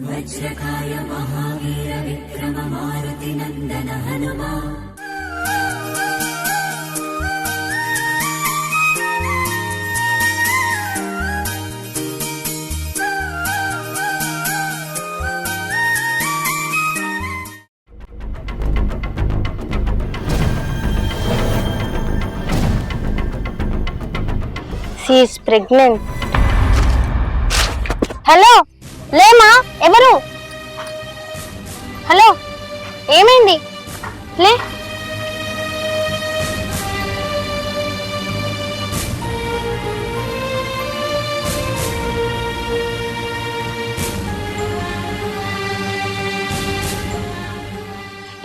వజ్రకాయ మహావీర విక్రమ మారుతి నందన Hanuma She is pregnant. Hello లేమా ఎవరు? హలో ఏమైంది? లే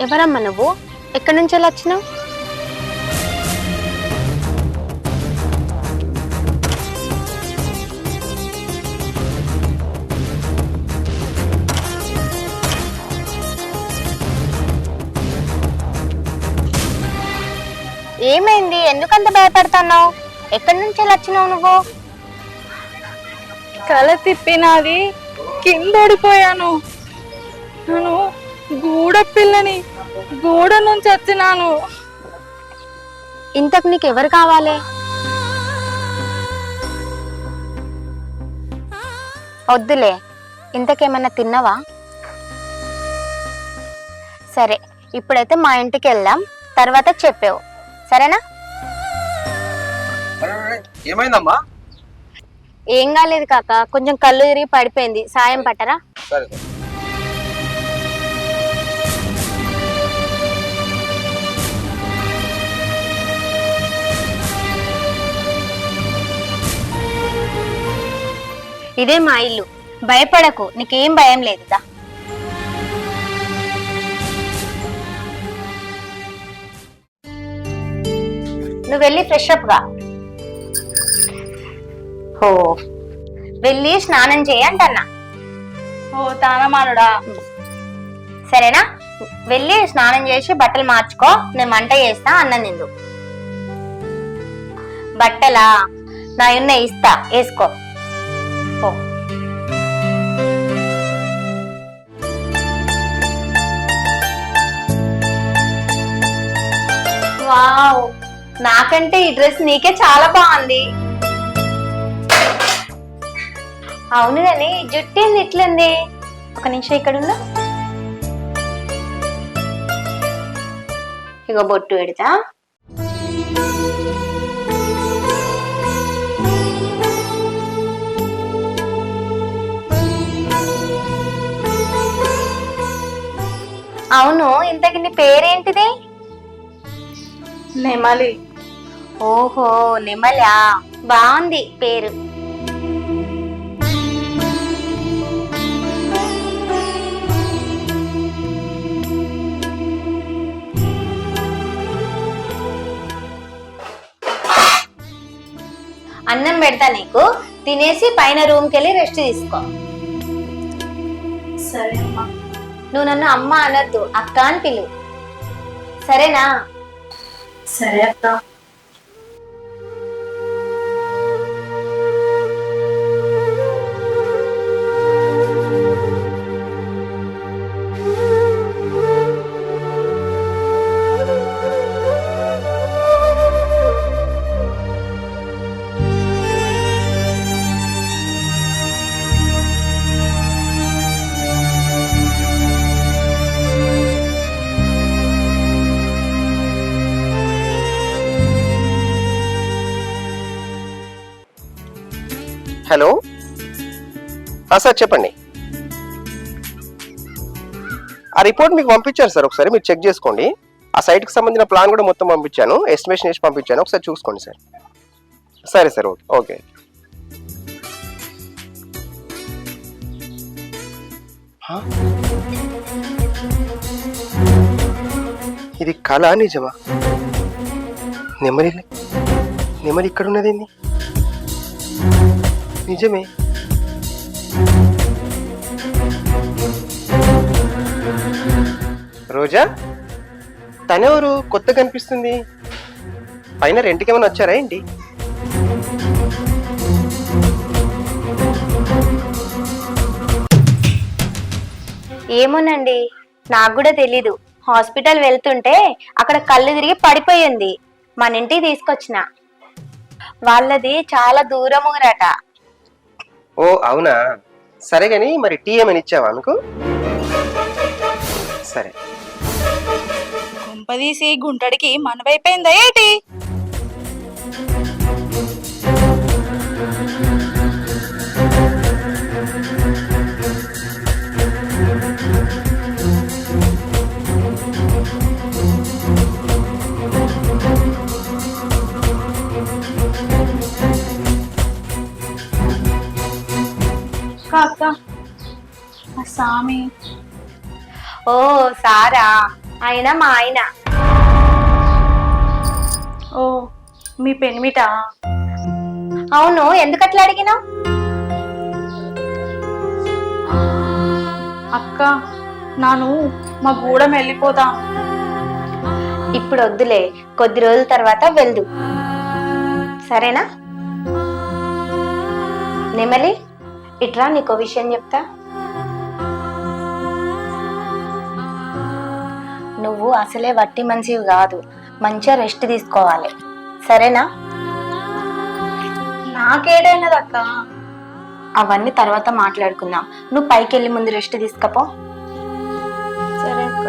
ఎవరమ్మా నువ్వు? ఎక్కడి నుంచి ఎలా వచ్చినావు? ఏమైంది? ఎందుకంత భయపడుతున్నావు? ఎక్కడి నుంచి ఎలా వచ్చినావు నువ్వు? కల తిప్పినాది కిందోడిపోయాను. నేను గూడ పిల్లని, గూడ నుంచి వచ్చినాను. ఇంతకు నీకు ఎవరు కావాలి? వద్దులే, ఇంతకేమన్నా తిన్నావా? సరే, ఇప్పుడైతే మా ఇంటికి వెళ్దాం, తర్వాత చెప్పావు సరేనా? ఏమైందమ్మా? ఏం కాలేదు కాక, కొంచెం కళ్ళు తిరిగి పడిపోయింది, సాయం పట్టరా? సరే ఇదే మా ఇల్లు, భయపడకు, నీకేం భయం లేదు. దా నువ్వు వెళ్ళి ఫ్రెష్ అప్ గా. ఓ వెళ్ళి స్నానం చేయి అంటన్నా. ఓ తానమానుడా, సరేనా? వెళ్ళి స్నానం చేసి బట్టలు మార్చుకో, నేను వంట చేస్తా, అన్నం తిందు. బట్టలా నా ఉన్నాయి, ఇస్తా, వేసుకో. ఓ వావ్, నాకంటే ఈ డ్రెస్ నీకే చాలా బాగుంది. అవును కానీ జుట్టు ఏంది ఇట్లుంది? ఒక నిమిషం ఇక్కడ ఉందా, ఇగో బొట్టు పెడతా. అవును, ఇంతకి నీ పేరేంటిది? నెమలి. ఓహో నెమలా, బాగుంది పేరు. అన్నం పెడతా నీకు, తినేసి పైన రూమ్కి వెళ్ళి రెస్ట్ తీసుకో. సరే అమ్మా. నువ్వు నన్ను అమ్మ అనొద్దు, అక్క అని పిలువు, సరేనా? సరే అక్క. హలో సార్ చెప్పండి. ఆ రిపోర్ట్ మీకు పంపించాను సార్, ఒకసారి మీరు చెక్ చేసుకోండి. ఆ సైట్కి సంబంధించిన ప్లాన్ కూడా మొత్తం పంపించాను, ఎస్టిమేషన్ వేసి పంపించాను, ఒకసారి చూసుకోండి సార్. సరే సార్, ఓకే ఓకే. ఇది కళ నిజమా? నెమలి నెమలి ఇక్కడ ఉన్నదేంది? నిజమే. రోజా తనెవరు? కొత్త కనిపిస్తుంది. పైన రెంట్కి ఏమైనా వచ్చారా ఏంటి? ఏమోనండి, నాకు కూడా తెలీదు. హాస్పిటల్ వెళ్తుంటే అక్కడ కళ్ళు తిరిగి పడిపోయింది. మన ఇంటికి తీసుకొచ్చిన. వాళ్ళది చాలా దూరం ఊరట. ఓ అవునా, సరే గాని మరి టీ ఏమైనా ఇచ్చావా మీకు? సరే. కుంపదీసి గుంటడికి మనవైపోయిందా ఏంటి? అక్క ఆ స్వామి. ఓ సారా, ఆయన మా ఆయన. ఓ మీ పెనిమిటా? అవును, ఎందుకట్లా అడిగినావు? అక్క నాను మా గూడెం వెళ్ళిపోదాం. ఇప్పుడు వద్దులే, కొద్ది రోజుల తర్వాత వెళ్దు, సరేనా? నెమలి ఇట్రా, నీకో విషయం చెప్తా. నువ్వు అసలే వట్టి మనిషివి కాదు, మంచిగా రెస్ట్ తీసుకోవాలి, సరేనా? నాకేడైనదక్క? అవన్నీ తర్వాత మాట్లాడుకుందాం. నువ్వు పైకి వెళ్ళి ముందు రెస్ట్ తీసుకపో. సరే అక్క.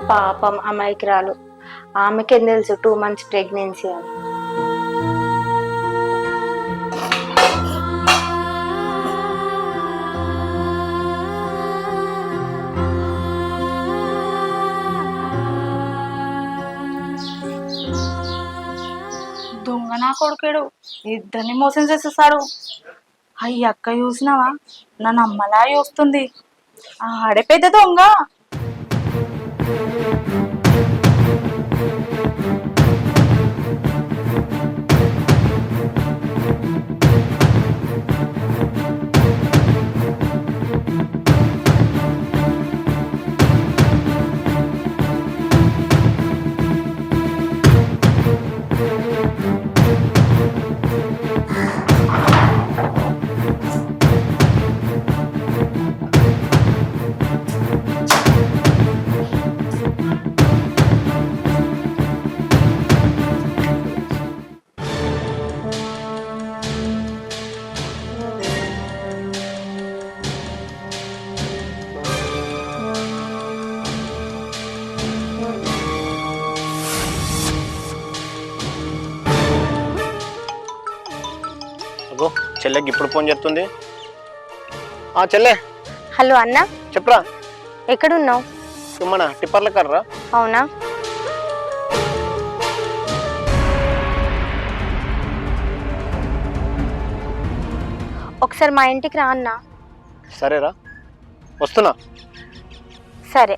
పాపం అమాయకురాలు, ఆమెకేం తెలుసు 2 months ప్రెగ్నెన్సీ అని. దొంగ నా కొడుకేడు, ఇద్దరిని మోసం చేసేసాడు. అయ్యి అక్క చూసినావా, నన్ను అమ్మలా చూస్తుంది. ఆడే పెద్ద దొంగ. అగో చెల్లెకి ఇప్పుడు ఫోన్ చేస్తుంది. చెల్లె. హలో అన్న, చెప్పరా. ఎక్కడున్నావు? మన టిప్పర్ల కర్రా. అవునా, ఒకసారి మా ఇంటికి రా అన్న. సరేరా, వస్తున్నా. సరే.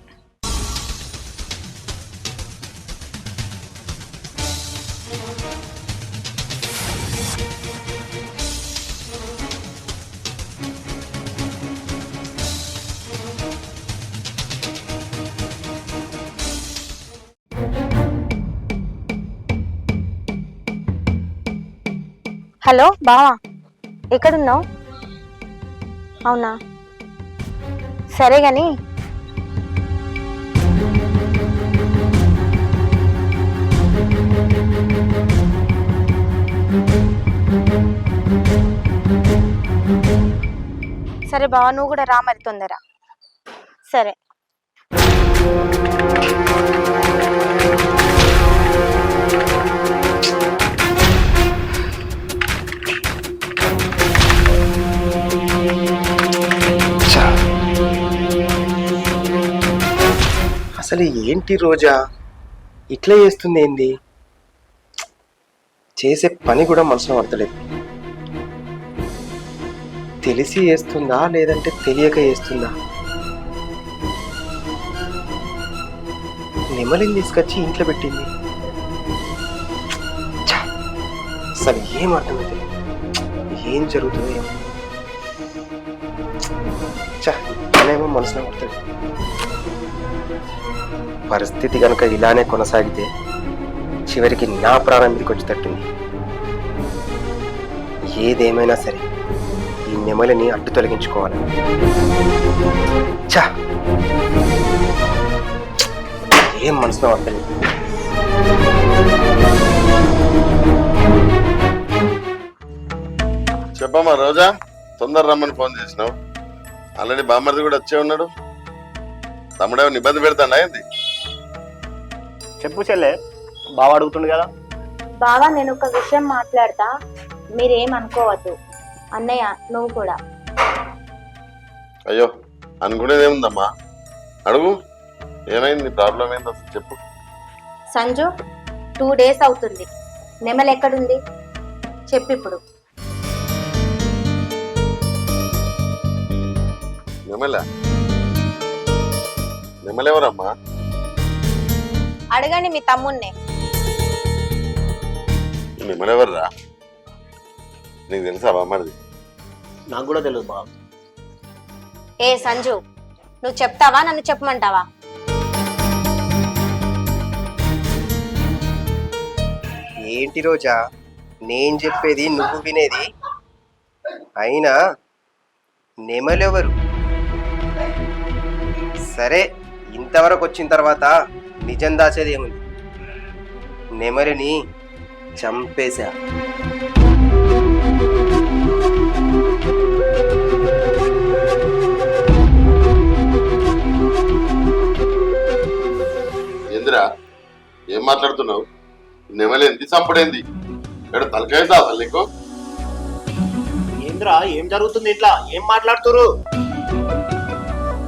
హలో బావా, ఎక్కడున్నావు? అవునా, సరే గాని సరే బావా, నువ్వు కూడా రా మరి తొందర. సరే. అసలు ఏంటి రోజా ఇట్లా చేస్తుంది? ఏంది చేసే పని కూడా మనసులో పడతలేదు. తెలిసి చేస్తుందా లేదంటే తెలియక చేస్తుందా? నెమలిని తీసుకొచ్చి ఇంట్లో పెట్టింది. అసలు ఏం అర్థమైతే ఏం జరుగుతుందో ఏమో. అనేమో మనసులో పడుతుంది. పరిస్థితి కనుక ఇలానే కొనసాగితే చివరికి నా ప్రాణం మీదకి వచ్చేటట్టుంది. ఏదేమైనా సరే ఈ నెమలిని అడ్డు తొలగించుకోవాలి. ఛా, ఏం మనసులో అర్థం. చెప్పమ్మా రోజా, తొందర రమ్మని ఫోన్ చేసినావు. ఆల్రెడీ బామ్మర్ది కూడా వచ్చే ఉన్నాడు. తమ్ముడేమో ఇబ్బంది పెడతాడా ఏంది? చెప్పు చెల్లె, బావ అడుగుతుండు కదా. బావా నేను ఒక విషయం మాట్లాడతా, మీరేం అనుకోవద్దు. అన్నయ్య నువ్వు కూడా. అయ్యో అనుకునేది ఏముందమ్మా, అడుగు. ఏమైంది, ప్రాబ్లం ఏంది అసలు చెప్పు. సంజు 2 days అవుతుంది, నెమలి ఎక్కడుంది చెప్పు ఇప్పుడు. నెమలెవరమ్మా? అడగండి మీ తమ్ముణ్ణి. నెమలెవర్రా? నీకు తెలుసా బామ్మర్ది? నాకు కూడా తెలియదు బావ. ఏ సంజు, నువ్వు చెప్తావా నన్ను చెప్పమంటావా? ఏంటి రోజా, నేను చెప్పేది నువ్వు వినేది? అయినా నెమలెవరు? సరే, ఇంతవరకు వచ్చిన తర్వాత నిజం దాచేది ఏముంది? నెమలిని చంపేశా. ఏందిరా, ఏం మాట్లాడుతున్నావు? నెమలి ఎంత చంపడేంది? ఇక్కడ తలకాయదా అసలు నీకు? ఏంద్రా, ఏం జరుగుతుంది ఇట్లా? ఏం మాట్లాడుతురు?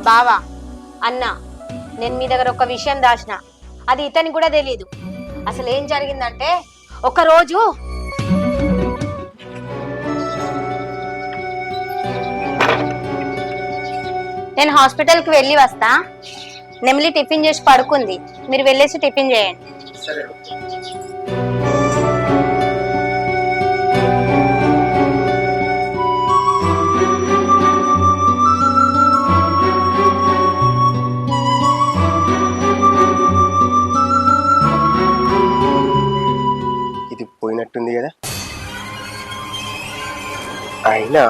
బావా, అన్న, నేను మీ దగ్గర ఒక విషయం దాచిన, అది ఇతనికి కూడా తెలియదు. అసలు ఏం జరిగిందంటే, ఒక రోజు నేను హాస్పిటల్కి వెళ్ళి వస్తా. నెమలి టిఫిన్ చేసి పడుకుంది, మీరు వెళ్ళేసి టిఫిన్ చేయండి. సరే. ఇది పోయినట్టుంది కదా. అయినా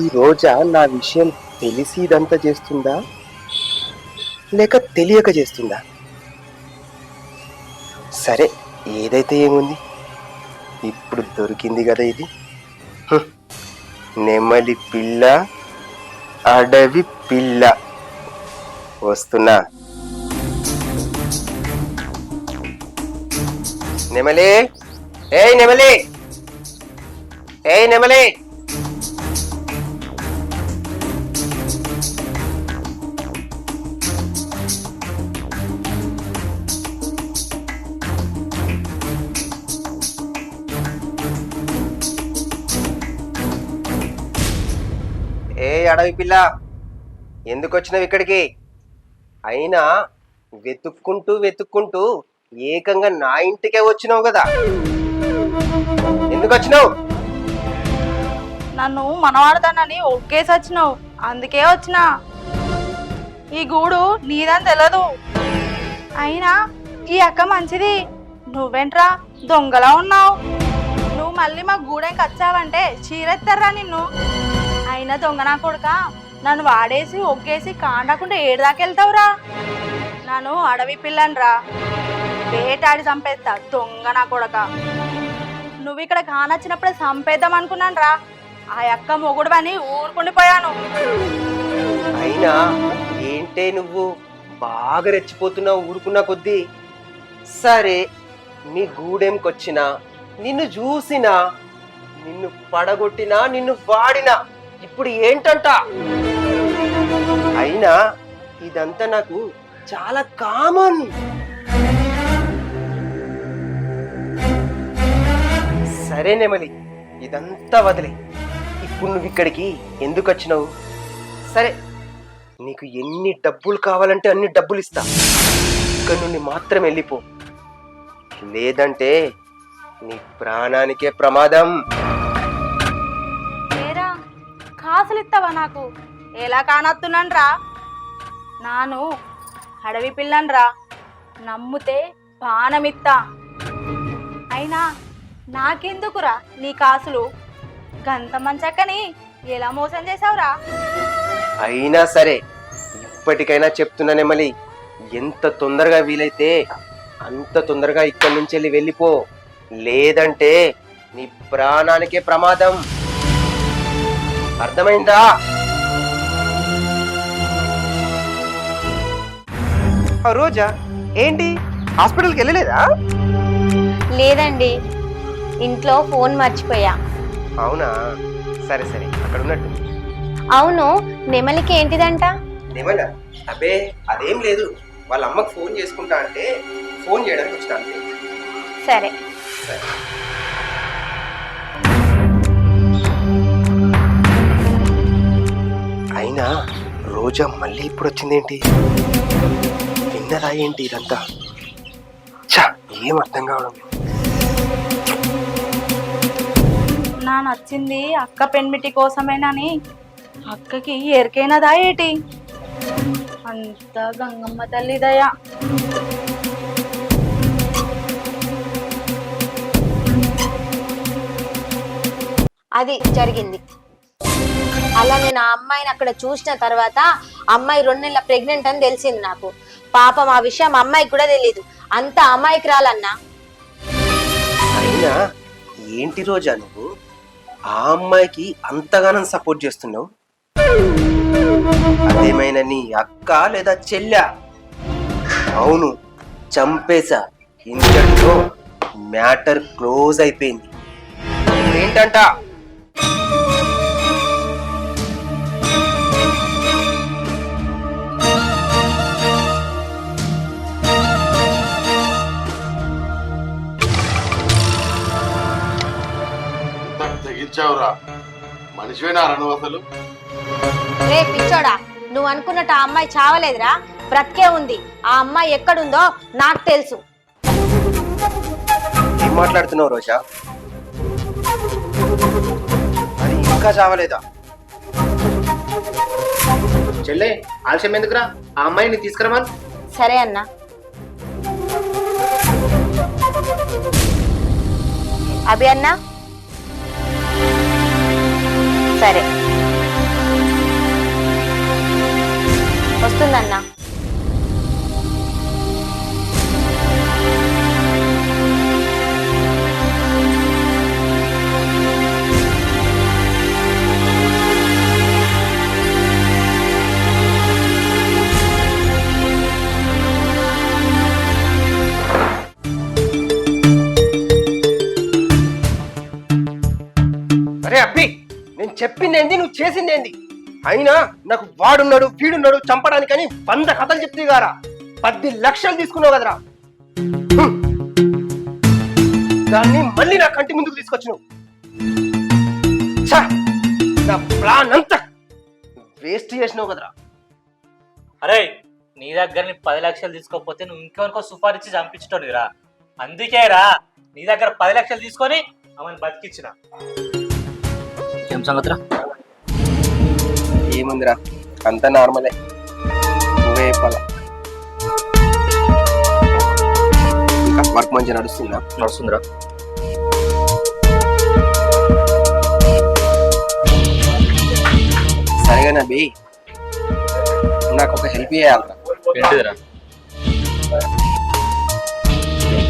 ఈ రోజా నా విషయం తెలిసి ఇదంతా చేస్తుందా, లేక తెలియక చేస్తుందా? సరే, ఏదైతే ఏముంది, ఇప్పుడు దొరికింది కదా ఇది. నెమలి పిల్ల, అడవి పిల్ల, వస్తున్నా. నెమలి, ఏయ్ నెమలి, ఏయ్ నెమలి. ఏ అడవి పిల్ల, ఎందుకు వచ్చినావు ఇక్కడికి? అయినా వెతుక్కుంటూ వెతుక్కుంటూ ఏకంగా నా ఇంటికే వచ్చినావు కదా, ఎందుకు వచ్చినావు? నన్ను మనవాడతానని ఒక్కేసి వచ్చినావు, అందుకే వచ్చినా. ఈ గూడు నీదని తెలియదు. అయినా ఈ అక్క మంచిది, నువ్వేంట్రా దొంగలా ఉన్నావు? నువ్వు మళ్ళీ మా గూడెంకి వచ్చావంటే చీరెత్తారా నిన్ను. అయినా దొంగ నా కొడుక, నన్ను వాడేసి ఒగ్గేసి కాండకుండా ఏడుదాకెళ్తావురా? నన్ను అడవి పిల్లన్రా, వేటాడి చంపేస్తా దొంగ నా కొడక. నువ్వు ఇక్కడ కానొచ్చినప్పుడే చంపేద్దాం అనుకున్నాను రా. ఆ అక్క మొగుడు అని ఊరుకుండిపోయాను. అయినా ఏంటే నువ్వు బాగా రెచ్చిపోతున్నావు ఊరుకున్నా కొద్దీ. సరే, నీ గూడెంకొచ్చినా, నిన్ను చూసినా, నిన్ను పడగొట్టినా, నిన్ను వాడినా, ఇప్పుడు ఏంటంట? అయినా ఇదంతా నాకు చాలా కామన్. సరే నెమలి, ఇదంతా వదిలే. ఇప్పుడు నువ్వు ఇక్కడికి ఎందుకు వచ్చినావు? సరే, నీకు ఎన్ని డబ్బులు కావాలంటే అన్ని డబ్బులు ఇస్తా. ఇక్కడ నుండి మాత్రం వెళ్ళిపో, లేదంటే నీ ప్రాణానికే ప్రమాదం. ఏరా, కాసులు ఇస్తావా నాకు? ఎలా కానొస్తున్నాను రా. నాను అడవి పిల్లన్రా, నమ్ముతే బాణమిత్తా. అయినా నాకెందుకురా నీ కాసులు? గంత మంచక్కని ఎలా మోసం చేసావురా? అయినా సరే ఇప్పటికైనా చెప్తున్నా నెమలి, ఎంత తొందరగా వీలైతే అంత తొందరగా ఇక్కడి నుంచి వెళ్ళిపో, లేదంటే నీ ప్రాణానికే ప్రమాదం. అర్థమైందా? రోజా ఏంటి హాస్పిటల్కి వెళ్ళలేదా? లేదండి, ఇంట్లో ఫోన్ మర్చిపోయా. అవునా, సరే సరే, అక్కడ ఉన్నట్టు. అవును, నెమలికి ఏంటిదంట? నెమల? అబ్బే అదేం లేదు, వాళ్ళ అమ్మకు ఫోన్ చేసుకుంటా అంటే ఫోన్ చేయడానికి వచ్చిన అంతే. సరే. సరే. అయినా రోజా మళ్ళీ ఇప్పుడు వచ్చిందేంటి? విన్నదా ఏంటి ఇదంతా? ఛా, ఏం అర్థం కావడం. నా నచ్చింది అక్క పెన్మిటి కోసమేనని అక్కకి ఎరికైనదా ఏటి? అంత గంగమ్మ తల్లి దయా. అది జరిగింది. అలా నేను ఆ అమ్మాయిని అక్కడ చూసిన తర్వాత అమ్మాయి 2 నెలల ప్రెగ్నెంట్ అని తెలిసింది నాకు. పాపం ఆ విషయం అమ్మాయికి కూడా తెలియదు. అంత అమ్మాయికి రాలన్నా. అయినా ఏంటి రోజా నువ్వు ఆ అమ్మాయికి అంతగానం సపోర్ట్ చేస్తున్నావు? అదేమైనా నీ అక్క లేదా చెల్లా? అవును, చంపేశా. ఇంతటితో మ్యాటర్ క్లోజ్ అయిపోయింది. ఏంటంట? తెగించావురా, మనిషివేనా నువ్వు అసలు? రే పిచ్చోడా, నువ్వు అనుకున్నట్టు ఆ అమ్మాయి చావలేదురా, బ్రతికే ఉంది. ఆ అమ్మాయి ఎక్కడుందో నాకు తెలుసు. ఏం మాట్లాడుతున్నావు రోజా? అది ఇంకా చావలేదా? చెల్లె, ఆలస్యం ఎందుకురా, ఆ అమ్మాయిని తీసుకురమని. సరే అన్నా. అభి అన్నా, సరే వస్తుందన్నా. అరే అబ్బి, నేను చెప్పిందేంది, నువ్వు చేసిందేంది? అయినా నాకు వాడున్నాడు వీడున్నాడు చంపడానికని 100 కథలు చెప్తే గారా 10 లక్షలు తీసుకున్నావు కదరా. దాన్ని మళ్ళీ నా కంటి ముందుకు తీసుకొచ్చినావు. నా ప్లాన్ అంతా వేస్ట్ చేసినావు కదరా. అరే, నీ దగ్గర 10 లక్షలు తీసుకోకపోతే నువ్వు ఇంకెవరికో సుపారిచ్చి చంపించటోని రా. అందుకే రా నీ దగ్గర 10 లక్షలు తీసుకొని ఆమెను బతికిచ్చిన. ఏం సంగతిరా? ఏముందిరా, అంతా నార్మలే, నువ్వే చెప్పాలా. ఇంకా వర్క్ మంచిగా నడుస్తుందా? నడుస్తుందిరా. సరేగానే అబ్బి, నాకు ఒక హెల్ప్ చేయాలరా. ఏంటిదిరా?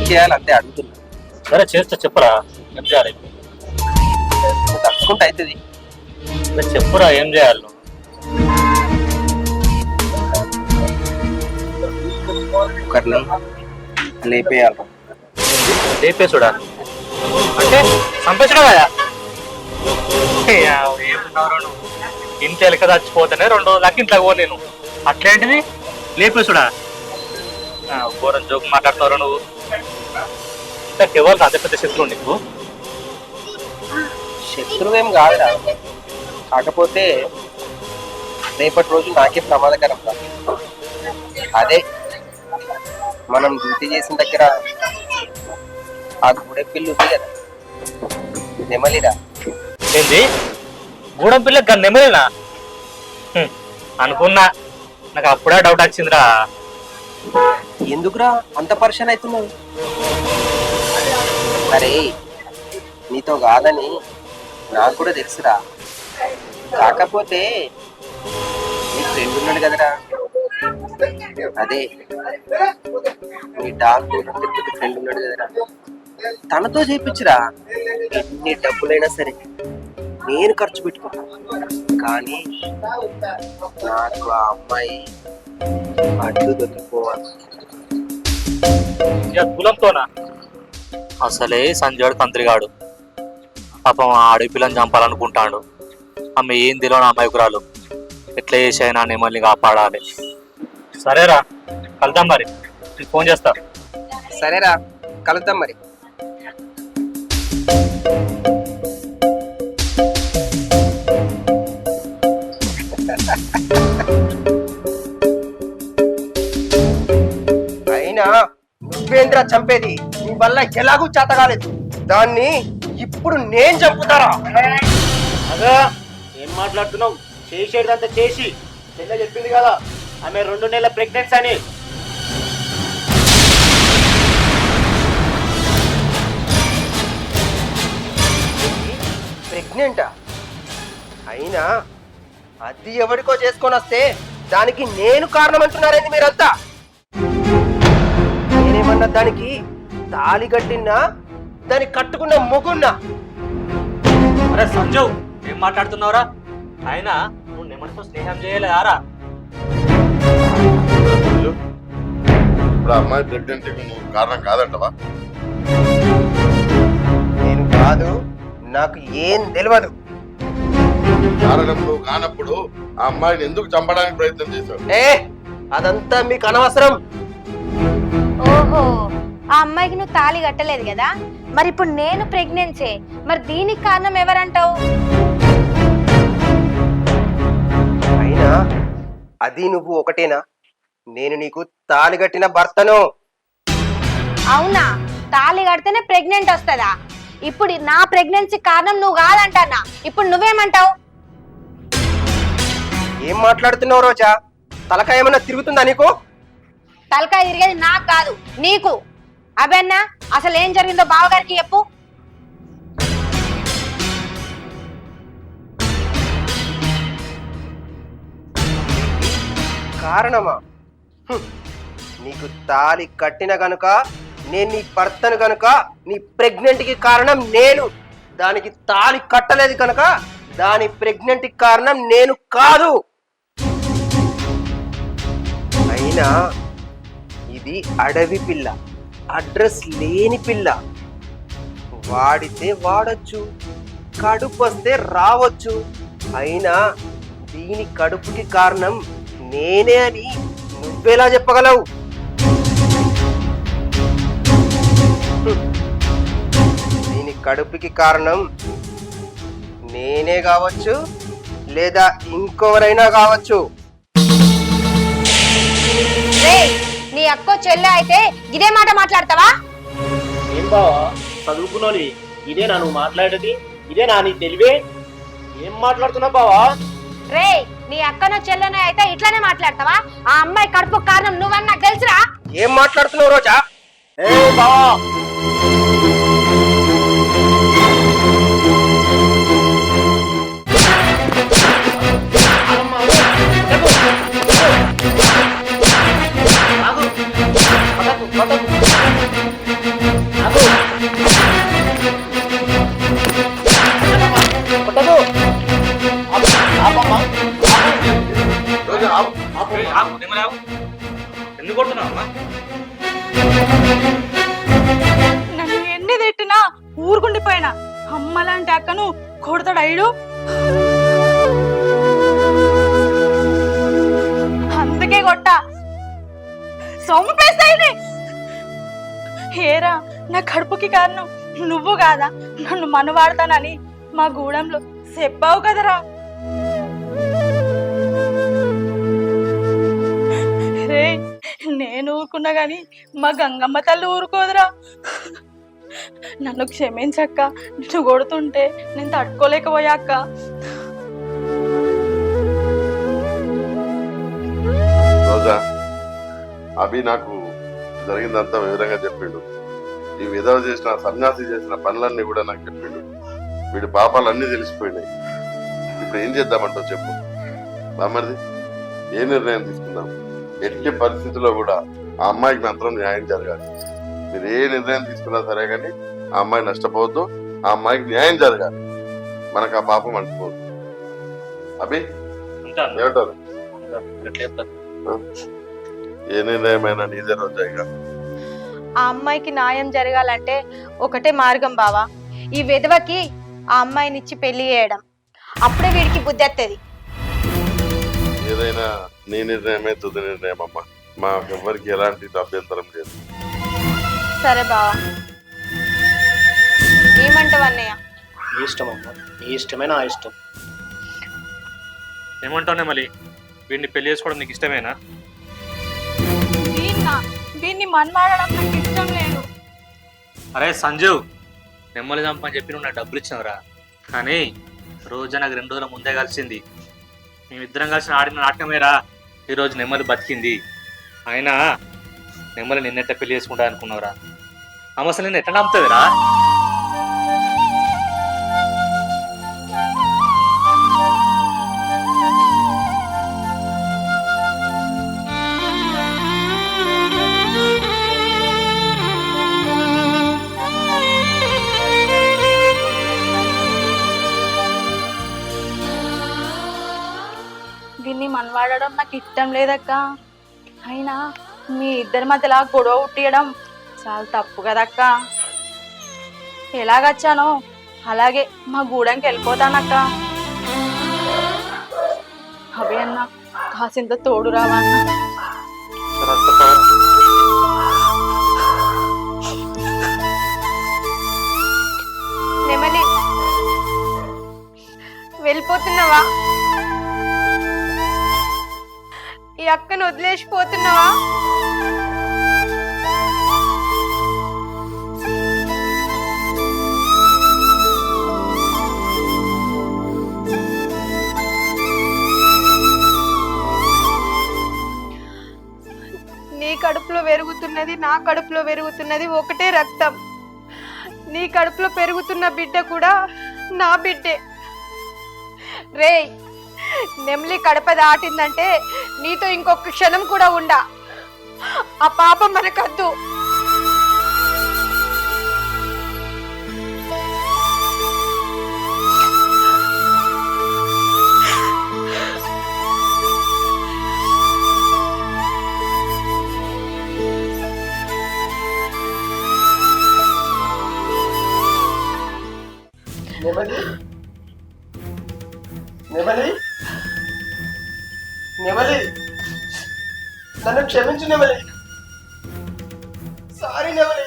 చేయాలంతే, అడుగుతున్నా. సరే చేస్తా, చెప్పరా ఏం చేయాలి? తప్పుకుంటే అవుతుంది. చెప్పురా ఏం చేయాలి? ఒకరిని లేపేయాలి. లేపేసుడా అంటే చంపేసుడా కదా? ఏమన్నావు నువ్వు? ఇంత ఎలక చచ్చిపోతేనే 2 రోజులకి ఇంట్లో పో నేను. అట్లేంటిది లేపేసుడా? ఘోరం జోకు మాట్లాడుతున్నావు నువ్వు. ఎవరు అంత పెద్ద శత్రువు నీకు? శత్రువేం కాదురా, కాకపోతే రేపటి రోజు నాకే ప్రమాదకరం. అదే మనం డ్యూటీ చేసిన దగ్గర ఆ గూడె పిల్లి ఉంది కదా, నెమలిరా. ఏంది గూడెం పిల్ల నెమలినా? అనుకున్నా, నాకు అప్పుడే డౌట్ వచ్చిందిరా. ఎందుకురా అంత పరిశాన్ అవుతున్నావు? అరే నీతో కాదని నాకు కూడా తెలుసురా, కాకపోతే నీ ఫ్రెండ్ ఉన్నాడు కదరా, అదే నీ డాక్టర్ తిరుపతి ఫ్రెండ్ ఉన్నాడు కదరా, తనతో చేయించురా. ఎన్ని డబ్బులైనా సరే నేను ఖర్చు పెట్టుకున్నా, కానీ నాకు ఆ అమ్మాయి అడ్డు దొరికిపోవాలి. ఇక కులంతోనా? అసలే సంజయుడు తంత్రిగాడు. పాపం ఆ అడవి పిల్లని చంపాలనుకుంటాడు. ఆమె ఏం తెలియని అమాయకురాలు. ఎట్లా చేసైనా నెమ్మల్ని కాపాడాలి. సరేరా, కలుద్దాం మరి. నీకు ఫోన్ చేస్తా. సరేరా, కలుద్దాం మరి. అయినా నువ్వేంద్ర చంపేది? నీ వల్ల ఎలాగూ చేత కాలేదు, దాన్ని ఇప్పుడు నేను చంపుతారా? అదే ఏం మాట్లాడుతున్నావు? చేసేదంతా చేసి చెల్లె చెప్పింది కదా ఆమె 2 నెలల ప్రెగ్నెన్సీ అని. ప్రెగ్నెంటా? అయినా అది ఎవరికో చేసుకొని వస్తే దానికి నేను కారణం అంటున్నారేంది మీరంతా? నేనేమన్నా దానికి తాళి కట్టినా, దాన్ని కట్టుకున్న మొగున్నా? అరే సంజయ్, ఏం మాట్లాడుతున్నావురా? అయినా నువ్వు నెమ్మడితో స్నేహం చేయలేదారా? ఇప్పుడు ఆ అమ్మాయి ప్రెగ్నెంట్ నువ్వు కారణం కాదంటవా? నేను కాదు, నాకు ఏం తెలియదు. కారణం నువ్వు కానప్పుడు ఆ అమ్మాయిని ఎందుకు చంపడానికి ప్రయత్నం చేశావు? అదంతా మీకు అనవసరం. ఓహో, ఆ అమ్మాయికి నువ్వు తాళి కట్టలేదు కదా, మరి ఇప్పుడు నేను ప్రెగ్నెన్సీ, మరి దీనికి కారణం ఎవరంటావు? అయినా అది నువ్వు ఒకటేనా? నేను నీకు తాళి కట్టిన భర్తను. అవునా? తాళి కడితేనే ప్రెగ్నెంట్ వస్తుందా? ఇప్పుడు నా ప్రెగ్నెన్సీ కారణం నువ్వు కాదంటానా, ఇప్పుడు నువ్వేమంటావు? ఏం మాట్లాడుతున్నావు రోజా? తలకాయ ఏమన్నా తిరుగుతుందా నీకు? తలకాయ తిరిగేది నాకు కాదు, నీకు. అబెన్న, అసలు ఏం జరిగిందో బావగారికి చెప్పు. కారణమా? నీకు తాళి కట్టిన గనుక, నేను నీ భర్తను గనుక నీ ప్రెగ్నెంట్ కి కారణం నేను. దానికి తాళి కట్టలేదు కనుక దాని ప్రెగ్నెంట్ కి కారణం నేను కాదు. అయినా ఇది అడవి పిల్ల, అడ్రస్ లేని పిల్ల. వాడితే వాడచ్చు, కడుపు వస్తే రావచ్చు. అయినా దీని కడుపుకి కారణం నేనే అని నువ్వెలా చెప్పగలవు? దీని కడుపుకి కారణం నేనే కావచ్చు, లేదా ఇంకెవరైనా కావచ్చు. రేయ్, నీ అక్కో చెల్లె అయితే ఇదే మాట మాట్లాడతావా? ఏం బావా చదువుకున్నోని ఇదేనా నువ్వు మాట్లాడేది? ఇదేనా నీ తెలివే? ఏం మాట్లాడుతున్నావు బావా? రేయ్, నీ అక్కనో చెల్లెనో అయితే ఇట్లానే మాట్లాడతావా? ఆ అమ్మాయి కడుపు కారణం నువ్వని నాకు తెలుసురా. ఏం మాట్లాడుతున్నావు రోజా? ఏ బావా, ఎందుకు కొడుతున్నావమ్మా? నన్ను ఎన్ని తిట్టినా ఊరుకుండిపోయినా అమ్మలాంటి అక్కను కొడతాడు అయ్యుడు. అందుకే కొట్ట సొమ్మేస్తాయి. ఏరా, నా కడుపుకి కారణం నువ్వు కాదా? నన్ను మనవాడతానని మా గూడెంలో చెప్పావు కదరా. రే, నేను ఊరుకున్నా గాని మా గంగమ్మ తల్లి ఊరుకోదురా. నన్ను క్షమించక్క, నువ్వు కొడుతుంటే నేను తట్టుకోలేకపోయాక్క. రోజా, అభి నాకు జరిగిందంతా వివరంగా చెప్పిండు. ఈ విధవ చేసిన సన్యాసి చేసిన పనులన్నీ కూడా నాకు చెప్పిండు. వీడి పాపాలన్నీ తెలిసిపోయినాయి. ఇప్పుడు ఏం చేద్దామంటావు చెప్పు బామ్మర్ది? ఏ నిర్ణయం తీసుకుందాం? ఎట్టి పరిస్థితుల్లో కూడా ఆ అమ్మాయికి మాత్రం న్యాయం జరగాలి. మీరు ఏ నిర్ణయం తీసుకున్నా సరే కానీ ఆ అమ్మాయి నష్టపోవద్దు, ఆ అమ్మాయికి న్యాయం జరగాలి. మనకు ఆ పాపం అంటుకోవద్దు. అభి ఏమంటారు? ఏ నిర్ణయమైనా నీదే రోజాయిగా. ఆ అమ్మాయికి న్యాయం జరగాలంటే ఒకటే మార్గం బావా, ఈ విధవకి ఆ అమ్మాయినిచ్చి పెళ్లి చేయడం. అప్పుడే వీడికి బుద్ధి వస్తుంది. ఏదైనా నీ నిర్ణయమే తుది నిర్ణయం అమ్మా. మాకెవ్వరికి ఎలాంటి అభ్యంతరం లేదు. సరే బావా, ఏమంటావు అన్నయ్య? నీ ఇష్టం అమ్మా, నీ ఇష్టమే నా ఇష్టం. ఏమంటావునే మళ్ళీ? వీడిని పెళ్లి చేసుకోవడం నీకు ఇష్టమేనా? దీన్ని మనమాడడం నాకు ఇష్టం లేదు. అరే సంజు, నెమ్మలి చంపని చెప్పి నువ్వు నాకు డబ్బులు ఇచ్చినవరా, కానీ రోజు నాకు 2 రోజుల ముందే కలిసింది. మేమిద్దరం కలిసి ఆడిన నాటకమేరా ఈరోజు నెమ్మలి బతికింది. అయినా నెమ్మలి నిన్నెట్ట పెళ్లి చేసుకుంటా అనుకున్నావురా? ఆమె అసలు నిన్ను ఎట్లా నమ్ముతుందిరా? దీన్ని మనవాడడం నాకు ఇష్టం లేదక్క. అయినా మీ ఇద్దరి మధ్యలో గొడవ ఉట్టియడం చాలా తప్పు కదక్క. ఎలాగచ్చానో అలాగే మా గూడెంకి వెళ్ళిపోతానక్క. అవి అన్న కాసింత తోడు రావన్న. నెమలి వెళ్ళిపోతున్నావా? ఈ అక్కను వదిలేసిపోతున్నావా? నీ కడుపులో పెరుగుతున్నది, నా కడుపులో పెరుగుతున్నది ఒకటే రక్తం. నీ కడుపులో పెరుగుతున్న బిడ్డ కూడా నా బిడ్డే. రేయ్, నెమ్లి కడప దాటిందంటే నీతో ఇంకొక క్షణం కూడా ఉండా. ఆ పాపం మనకద్దు. నెమలి నెమలి నెమలి నన్ను క్షమించు నెమలి. సారీ నెమలి.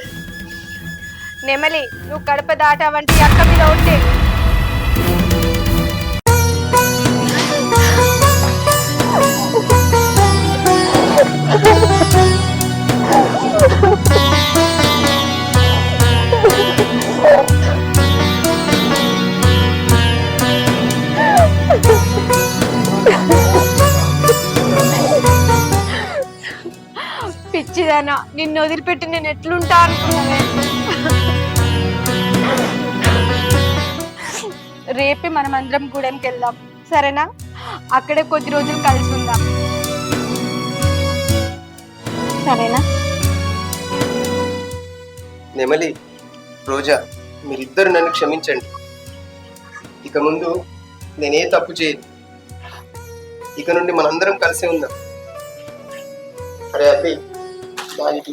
నెమలి, నువ్వు కడప దాటావంటే ఈ అక్క మీద ఉంటే పిచ్చిదానా, నిన్ను వదిలిపెట్టి నేను ఎట్లుంటా అనుకున్నానే. రేపే మనం అందరం గూడెంకి వెళ్దాం, సరేనా? అక్కడే కొద్ది రోజులు కలిసి ఉందాం, సరేనా? నెమలి, రోజా, మీరిద్దరు నన్ను క్షమించండి. ఇక ముందు నేనే తప్పు చేయను. ఇక నుండి మనందరం కలిసి ఉందాం. అరే అబ్బి, దానికి